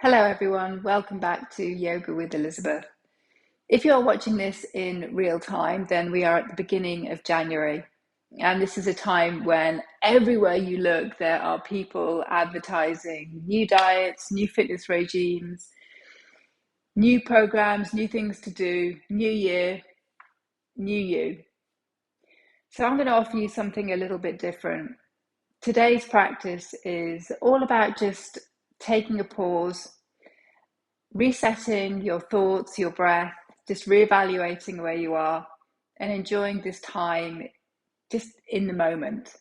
Hello, everyone. Welcome back to Yoga with Elizabeth. If you're watching this in real time, then we are at the beginning of January. And this is a time when everywhere you look, there are people advertising new diets, new fitness regimes, new programs, new things to do, new year, new you. So I'm going to offer you something a little bit different. Today's practice is all about just taking a pause, resetting your thoughts, your breath, just reevaluating where you are and enjoying this time just in the moment.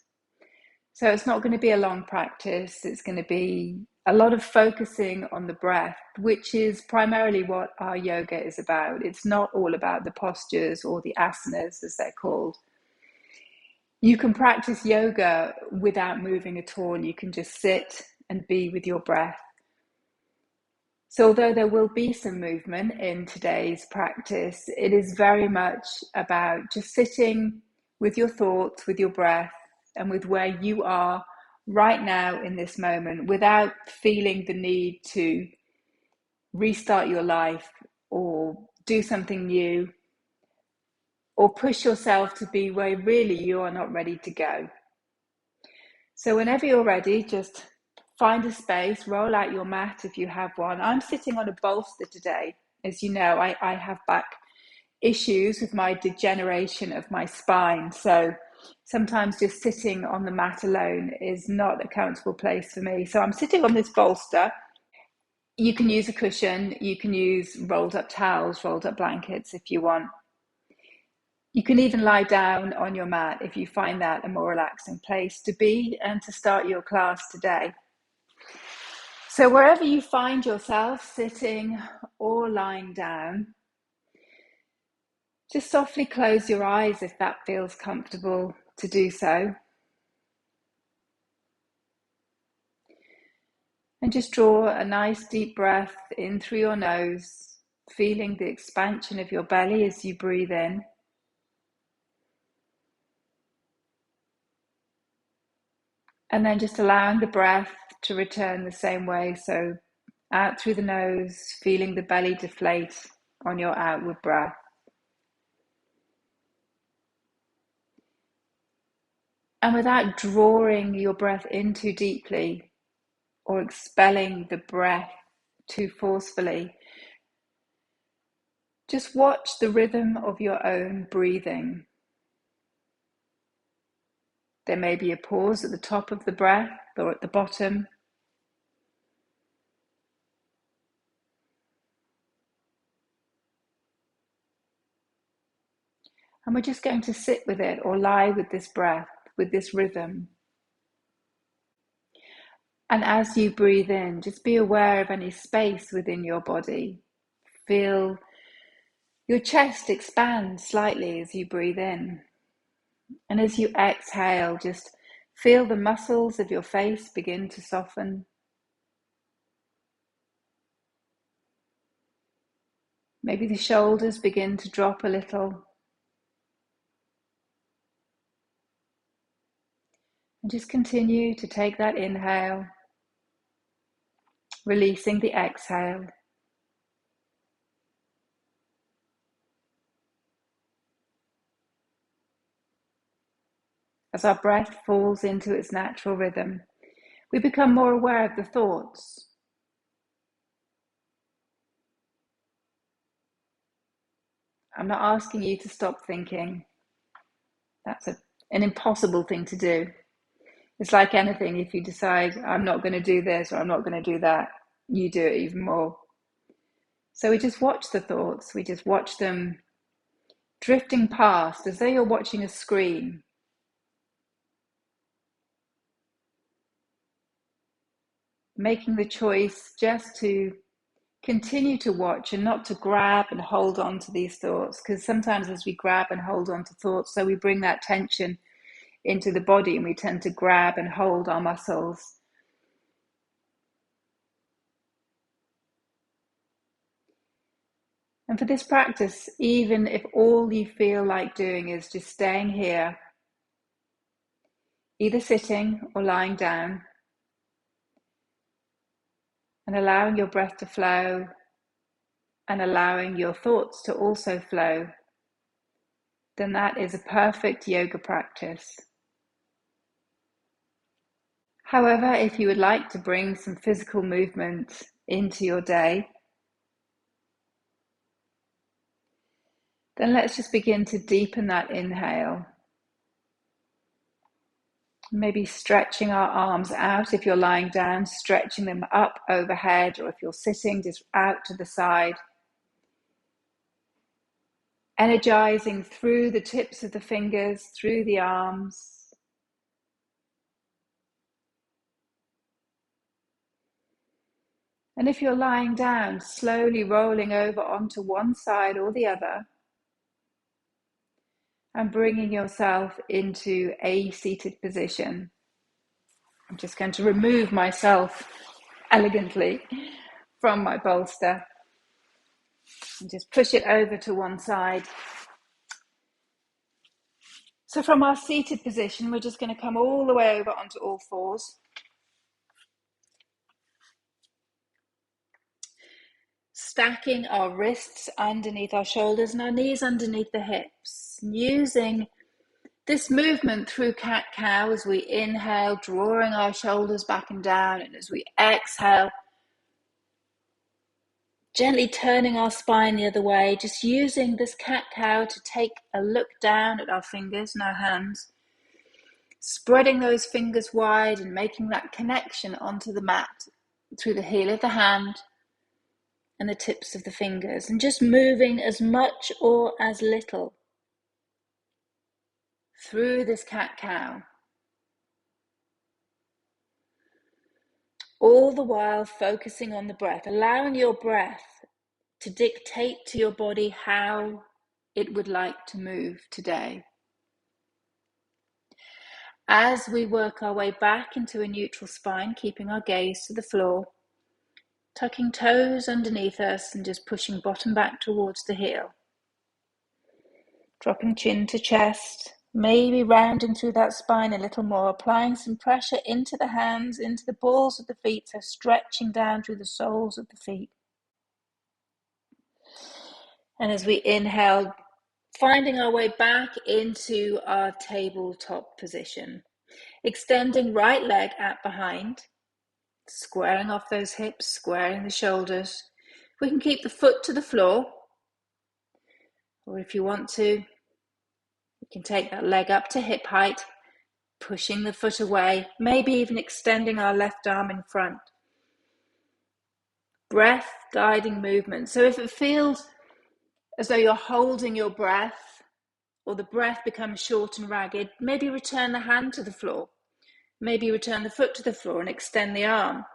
So it's not going to be a long practice. It's going to be a lot of focusing on the breath, which is primarily what our yoga is about. It's not all about the postures or the asanas, as they're called. You can practice yoga without moving at all. You can just sit and be with your breath. So although there will be some movement in today's practice, it is very much about just sitting with your thoughts, with your breath, and with where you are right now in this moment without feeling the need to restart your life or do something new or push yourself to be where really you are not ready to go. So whenever you're ready, just find a space, roll out your mat if you have one. I'm sitting on a bolster today. As you know, I have back issues with my degeneration of my spine. So sometimes just sitting on the mat alone is not a comfortable place for me. So I'm sitting on this bolster. You can use a cushion. You can use rolled up towels, rolled up blankets if you want. You can even lie down on your mat if you find that a more relaxing place to be and to start your class today. So wherever you find yourself, sitting or lying down, just softly close your eyes if that feels comfortable to do so. And just draw a nice deep breath in through your nose, feeling the expansion of your belly as you breathe in. And then just allowing the breath to return the same way. So out through the nose, feeling the belly deflate on your outward breath. And without drawing your breath in too deeply or expelling the breath too forcefully, just watch the rhythm of your own breathing. There may be a pause at the top of the breath or at the bottom. And we're just going to sit with it or lie with this breath, with this rhythm. And as you breathe in, just be aware of any space within your body. Feel your chest expand slightly as you breathe in. And as you exhale, just feel the muscles of your face begin to soften. Maybe the shoulders begin to drop a little. And just continue to take that inhale, releasing the exhale. As our breath falls into its natural rhythm, we become more aware of the thoughts. I'm not asking you to stop thinking. That's an impossible thing to do. It's like anything, if you decide, I'm not going to do this or I'm not going to do that, you do it even more. So we just watch the thoughts, we just watch them drifting past as though you're watching a screen. Making the choice just to continue to watch and not to grab and hold on to these thoughts, because sometimes as we grab and hold on to thoughts, so we bring that tension into the body and we tend to grab and hold our muscles. And for this practice, even if all you feel like doing is just staying here, either sitting or lying down, and allowing your breath to flow and allowing your thoughts to also flow, then that is a perfect yoga practice. However, if you would like to bring some physical movement into your day, then let's just begin to deepen that inhale. Maybe stretching our arms out if you're lying down, stretching them up overhead, or if you're sitting, just out to the side. Energizing through the tips of the fingers, through the arms. And if you're lying down, slowly rolling over onto one side or the other, and bringing yourself into a seated position. I'm just going to remove myself elegantly from my bolster and just push it over to one side. So from our seated position, we're just going to come all the way over onto all fours. Stacking our wrists underneath our shoulders and our knees underneath the hips. Using this movement through cat-cow as we inhale, drawing our shoulders back and down, and as we exhale, gently turning our spine the other way, just using this cat-cow to take a look down at our fingers and our hands, spreading those fingers wide and making that connection onto the mat through the heel of the hand and the tips of the fingers, and just moving as much or as little through this cat-cow. All the while focusing on the breath, allowing your breath to dictate to your body how it would like to move today. As we work our way back into a neutral spine, keeping our gaze to the floor, tucking toes underneath us and just pushing bottom back towards the heel. Dropping chin to chest, maybe rounding through that spine a little more, applying some pressure into the hands, into the balls of the feet, so stretching down through the soles of the feet. And as we inhale, finding our way back into our tabletop position, extending right leg out behind, squaring off those hips, squaring the shoulders. We can keep the foot to the floor, or if you want to, you can take that leg up to hip height, pushing the foot away, maybe even extending our left arm in front. Breath guiding movement. So if it feels as though you're holding your breath, or the breath becomes short and ragged, maybe return the hand to the floor. Maybe return the foot to the floor and extend the arm.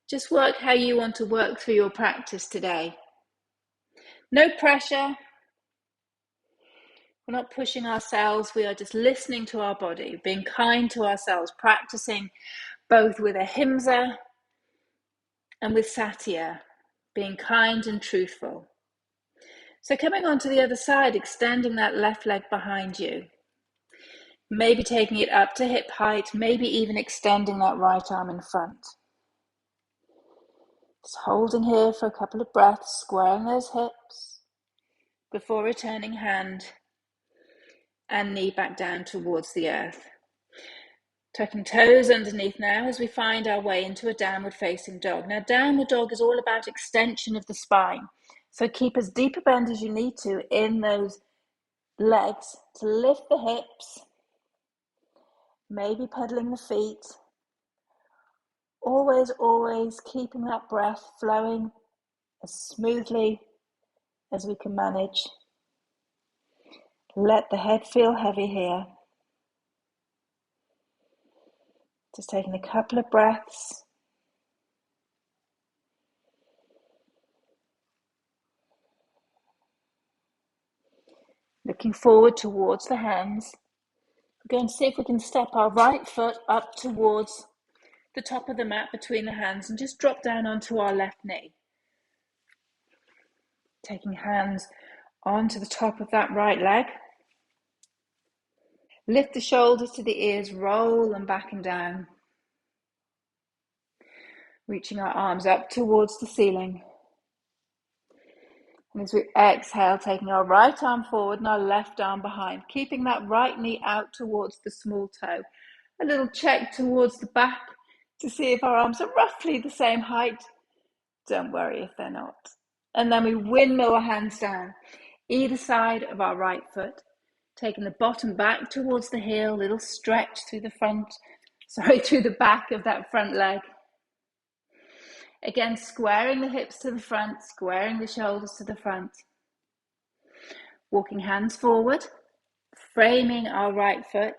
Just work how you want to work through your practice today. No pressure. We're not pushing ourselves. We are just listening to our body, being kind to ourselves, practicing both with ahimsa and with satya, being kind and truthful. So coming onto the other side, extending that left leg behind you. Maybe taking it up to hip height, maybe even extending that right arm in front. Just holding here for a couple of breaths, squaring those hips before returning hand and knee back down towards the earth. Tucking toes underneath now as we find our way into a downward facing dog. Now, downward dog is all about extension of the spine. So keep as deep a bend as you need to in those legs to lift the hips, maybe pedaling the feet. Always keeping that breath flowing as smoothly as we can manage. Let the head feel heavy here. Just taking a couple of breaths. Looking forward towards the hands. We're going to see if we can step our right foot up towards the top of the mat between the hands and just drop down onto our left knee. Taking hands onto the top of that right leg. Lift the shoulders to the ears, roll them back and down. Reaching our arms up towards the ceiling. And as we exhale, taking our right arm forward and our left arm behind, keeping that right knee out towards the small toe. A little check towards the back to see if our arms are roughly the same height. Don't worry if they're not. And then we windmill our hands down, either side of our right foot, taking the bottom back towards the heel, little stretch through the back of that front leg. Again, squaring the hips to the front, squaring the shoulders to the front. Walking hands forward, framing our right foot,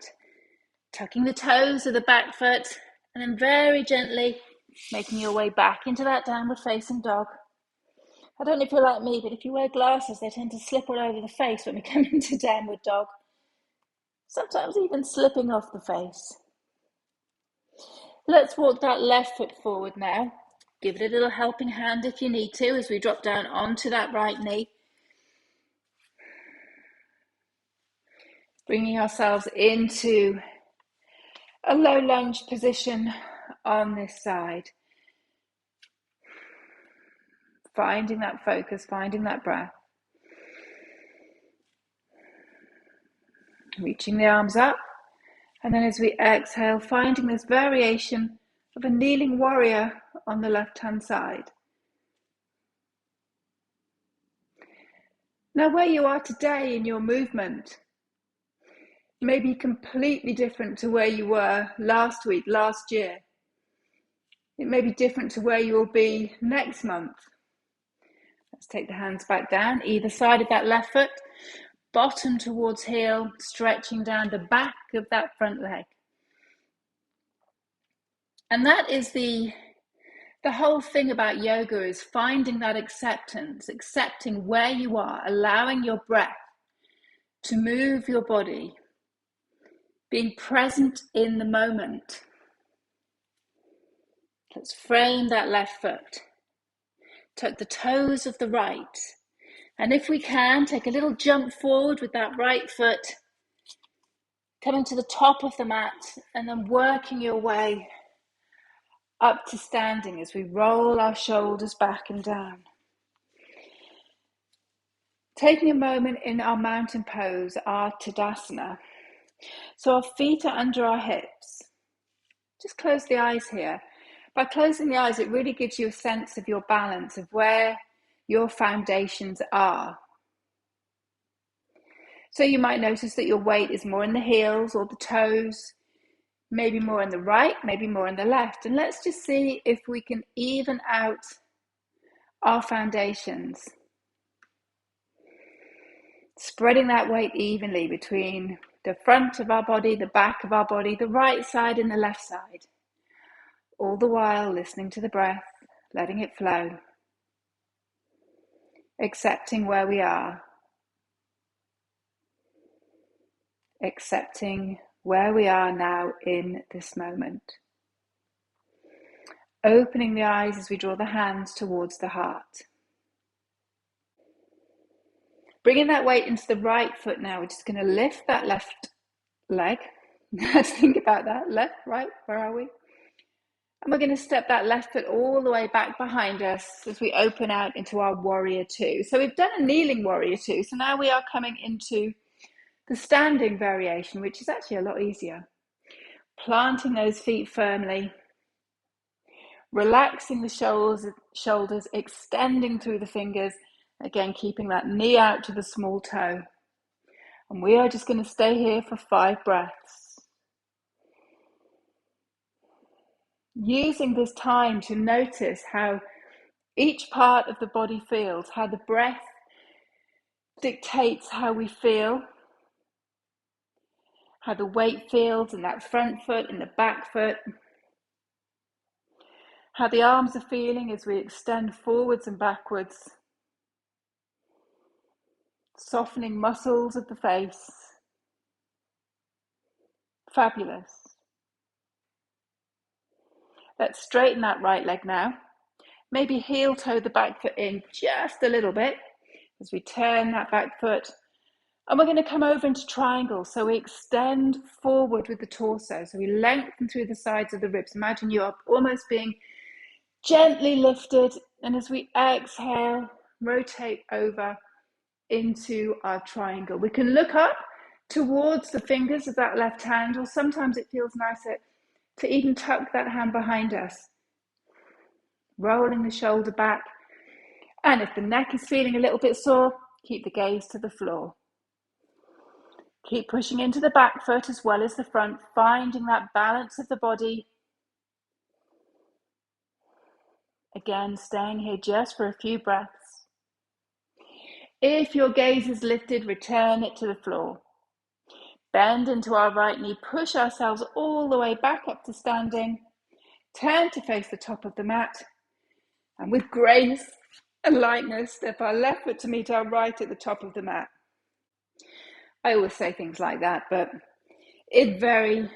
tucking the toes of the back foot, and then very gently making your way back into that downward facing dog. I don't know if you're like me, but if you wear glasses, they tend to slip all over the face when we come into downward dog. Sometimes even slipping off the face. Let's walk that left foot forward now. Give it a little helping hand if you need to as we drop down onto that right knee. Bringing ourselves into a low lunge position on this side. Finding that focus, finding that breath. Reaching the arms up. And then as we exhale, finding this variation of a kneeling warrior on the left-hand side. Now, where you are today in your movement may be completely different to where you were last week, last year. It may be different to where you will be next month. Let's take the hands back down, either side of that left foot, bottom towards heel, stretching down the back of that front leg. And that is the whole thing about yoga, is finding that acceptance, accepting where you are, allowing your breath to move your body, being present in the moment. Let's frame that left foot. Tuck the toes of the right. And if we can, take a little jump forward with that right foot, coming to the top of the mat, and then working your way up to standing as we roll our shoulders back and down. Taking a moment in our mountain pose, our Tadasana. So our feet are under our hips. Just close the eyes here. By closing the eyes, it really gives you a sense of your balance, of where your foundations are. So you might notice that your weight is more in the heels or the toes, maybe more in the right, maybe more in the left. And let's just see if we can even out our foundations. Spreading that weight evenly between the front of our body, the back of our body, the right side and the left side. All the while listening to the breath, letting it flow. Accepting where we are. Accepting where we are now in this moment. Opening the eyes as we draw the hands towards the heart. Bringing that weight into the right foot now. We're just going to lift that left leg. Let's think about that. Left, right, where are we? And we're going to step that left foot all the way back behind us as we open out into our warrior two. So we've done a kneeling warrior two. So now we are coming into the standing variation, which is actually a lot easier. Planting those feet firmly, relaxing the shoulders, extending through the fingers, again keeping that knee out to the small toe. And we are just going to stay here for 5 breaths. Using this time to notice how each part of the body feels, how the breath dictates how we feel, how the weight feels in that front foot and the back foot, how the arms are feeling as we extend forwards and backwards, softening muscles of the face. Fabulous. Let's straighten that right leg now. Maybe heel toe the back foot in just a little bit as we turn that back foot. And we're going to come over into triangle. So we extend forward with the torso. So we lengthen through the sides of the ribs. Imagine you are almost being Gently lifted, and as we exhale, rotate over into our triangle. We can look up towards the fingers of that left hand, or sometimes it feels nicer to even tuck that hand behind us, rolling the shoulder back. And if the neck is feeling a little bit sore, keep the gaze to the floor. Keep pushing into the back foot as well as the front, finding that balance of the body. Again, staying here just for a few breaths. If your gaze is lifted, return it to the floor. Bend into our right knee, push ourselves all the way back up to standing. Turn to face the top of the mat. And with grace and lightness, step our left foot to meet our right at the top of the mat. I always say things like that, but it very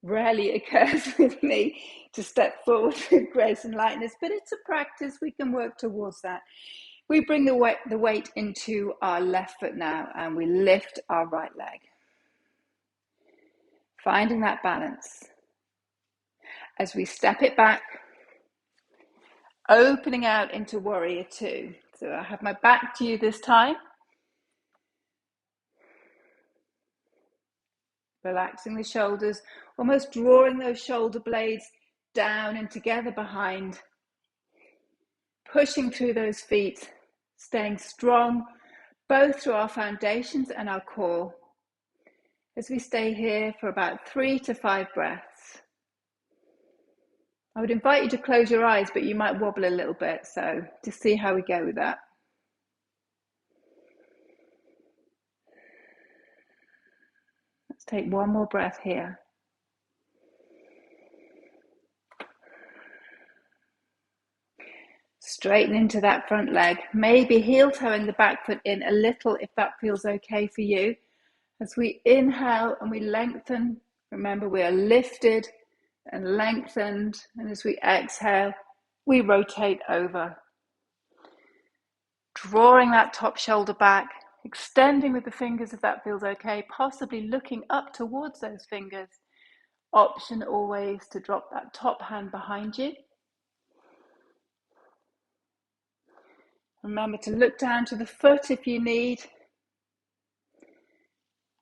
rarely occurs with me to step forward with grace and lightness, but it's a practice. We can work towards that. We bring the weight into our left foot now, and we lift our right leg. Finding that balance. As we step it back, opening out into warrior two. So I have my back to you this time. Relaxing the shoulders, almost drawing those shoulder blades down and together behind. Pushing through those feet, staying strong, both through our foundations and our core. As we stay here for about 3 to 5 breaths. I would invite you to close your eyes, but you might wobble a little bit, so just see how we go with that. Let's take one more breath here. Straighten into that front leg, maybe heel toeing the back foot in a little if that feels okay for you. As we inhale and we lengthen, remember we are lifted and lengthened, and as we exhale, we rotate over. Drawing that top shoulder back, extending with the fingers if that feels okay, possibly looking up towards those fingers. Option always to drop that top hand behind you. Remember to look down to the foot if you need.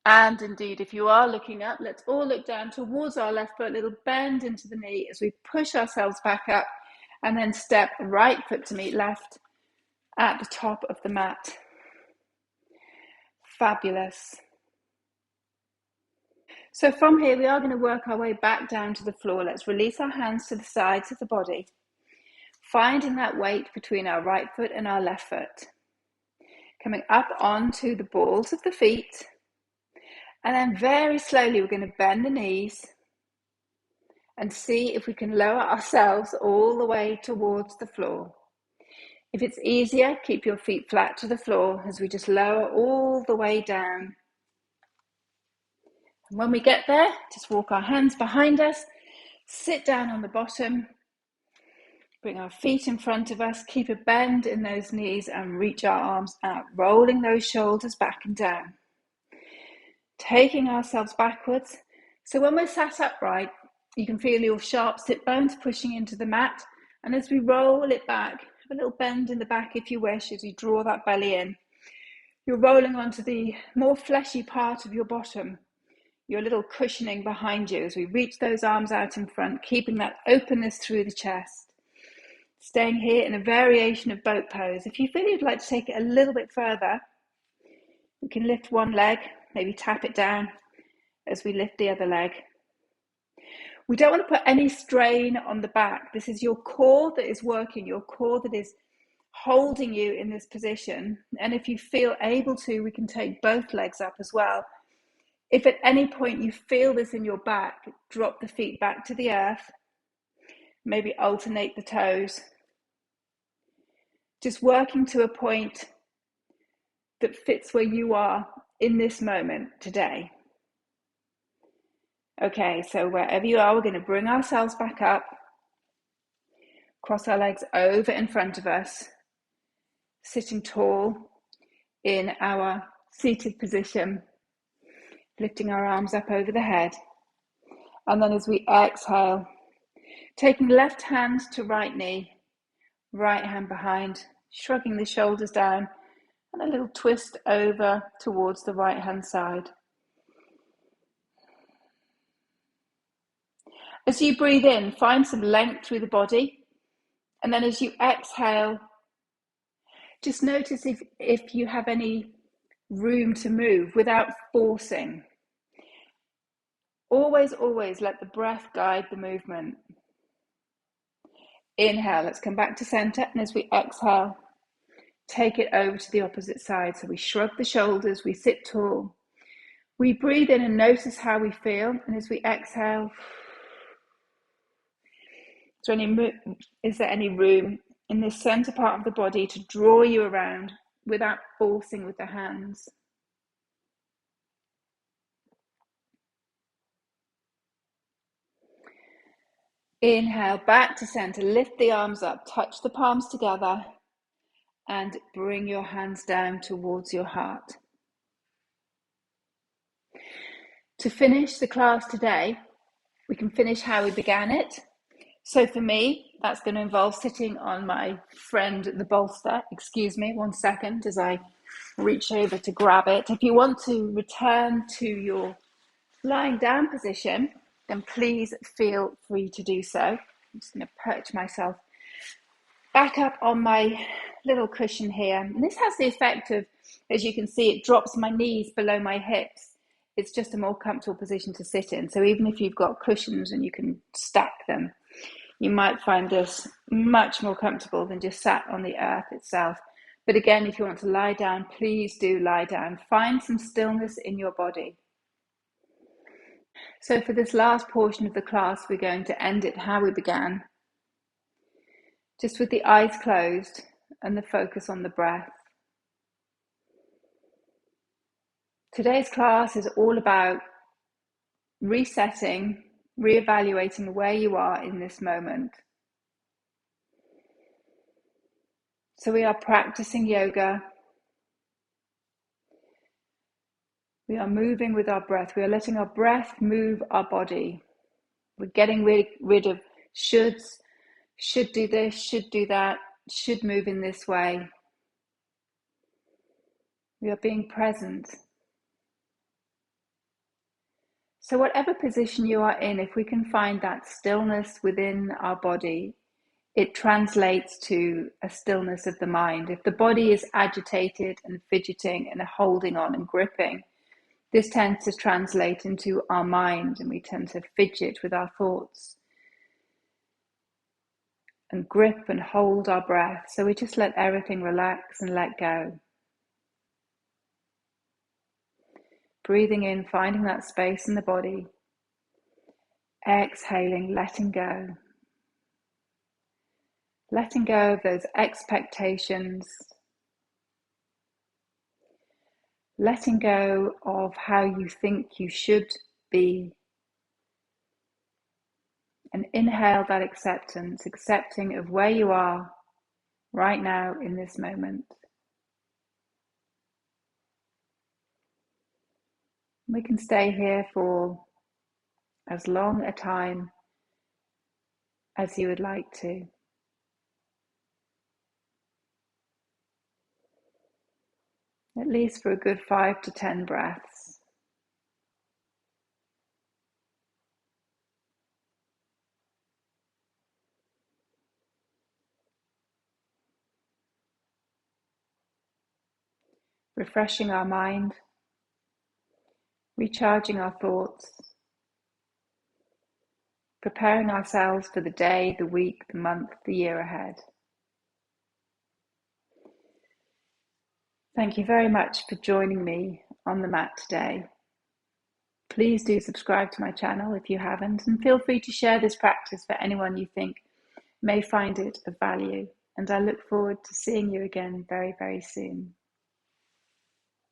And indeed, if you are looking up, let's all look down towards our left foot, a little bend into the knee as we push ourselves back up, and then step right foot to meet left at the top of the mat. Fabulous. So from here, we are going to work our way back down to the floor. Let's release our hands to the sides of the body, finding that weight between our right foot and our left foot. Coming up onto the balls of the feet. And then very slowly, we're going to bend the knees and see if we can lower ourselves all the way towards the floor. If it's easier, keep your feet flat to the floor as we just lower all the way down. And when we get there, just walk our hands behind us, sit down on the bottom, bring our feet in front of us, keep a bend in those knees and reach our arms out, rolling those shoulders back and down. Taking ourselves backwards. So when we're sat upright, you can feel your sharp sit bones pushing into the mat. And as we roll it back, have a little bend in the back if you wish, as you draw that belly in. You're rolling onto the more fleshy part of your bottom, your little cushioning behind you as we reach those arms out in front, keeping that openness through the chest. Staying here in a variation of boat pose. If you feel you'd like to take it a little bit further, we can lift one leg, maybe tap it down as we lift the other leg. We don't want to put any strain on the back. This is your core that is working, your core that is holding you in this position. And if you feel able to, we can take both legs up as well. If at any point you feel this in your back, drop the feet back to the earth. Maybe alternate the toes. Just working to a point that fits where you are in this moment today. Okay, so wherever you are, we're going to bring ourselves back up, cross our legs over in front of us, sitting tall in our seated position, lifting our arms up over the head. And then as we exhale, taking left hand to right knee, Right hand behind, shrugging the shoulders down, and a little twist over towards the right hand side. As you breathe in, find some length through the body. And then as you exhale, just notice if you have any room to move without forcing. Always, always let the breath guide the movement. Inhale, let's come back to center. And as we exhale, take it over to the opposite side. So we shrug the shoulders, we sit tall. We breathe in and notice how we feel. And as we exhale, is there any room in this center part of the body to draw you around without forcing with the hands? Inhale, back to center. Lift the arms up, touch the palms together, and bring your hands down towards your heart. To finish the class today, we can finish how we began it. So for me, that's going to involve sitting on my friend, the bolster. Excuse me, 1 second as I reach over to grab it. If you want to return to your lying down position, then please feel free to do so. I'm just going to perch myself back up on my little cushion here. And this has the effect of, as you can see, it drops my knees below my hips. It's just a more comfortable position to sit in. So even if you've got cushions and you can stack them, you might find this much more comfortable than just sat on the earth itself. But again, if you want to lie down, please do lie down. Find some stillness in your body. So for this last portion of the class, we're going to end it how we began, just with the eyes closed and the focus on the breath. Today's class is all about resetting, reevaluating where you are in this moment. So we are practicing yoga. We are moving with our breath. We are letting our breath move our body. We're getting rid of shoulds, should do this, should do that, should move in this way. We are being present. So whatever position you are in, if we can find that stillness within our body, it translates to a stillness of the mind. If the body is agitated and fidgeting and holding on and gripping, this tends to translate into our mind, and we tend to fidget with our thoughts and grip and hold our breath. So we just let everything relax and let go. Breathing in, finding that space in the body. Exhaling, letting go. Letting go of those expectations. Letting go of how you think you should be. And inhale that acceptance, accepting of where you are right now in this moment. We can stay here for as long a time as you would like to. At least for a good 5 to 10 breaths. Refreshing our mind, recharging our thoughts, preparing ourselves for the day, the week, the month, the year ahead. Thank you very much for joining me on the mat today. Please do subscribe to my channel if you haven't, and feel free to share this practice for anyone you think may find it of value. And I look forward to seeing you again very, very soon.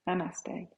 Namaste.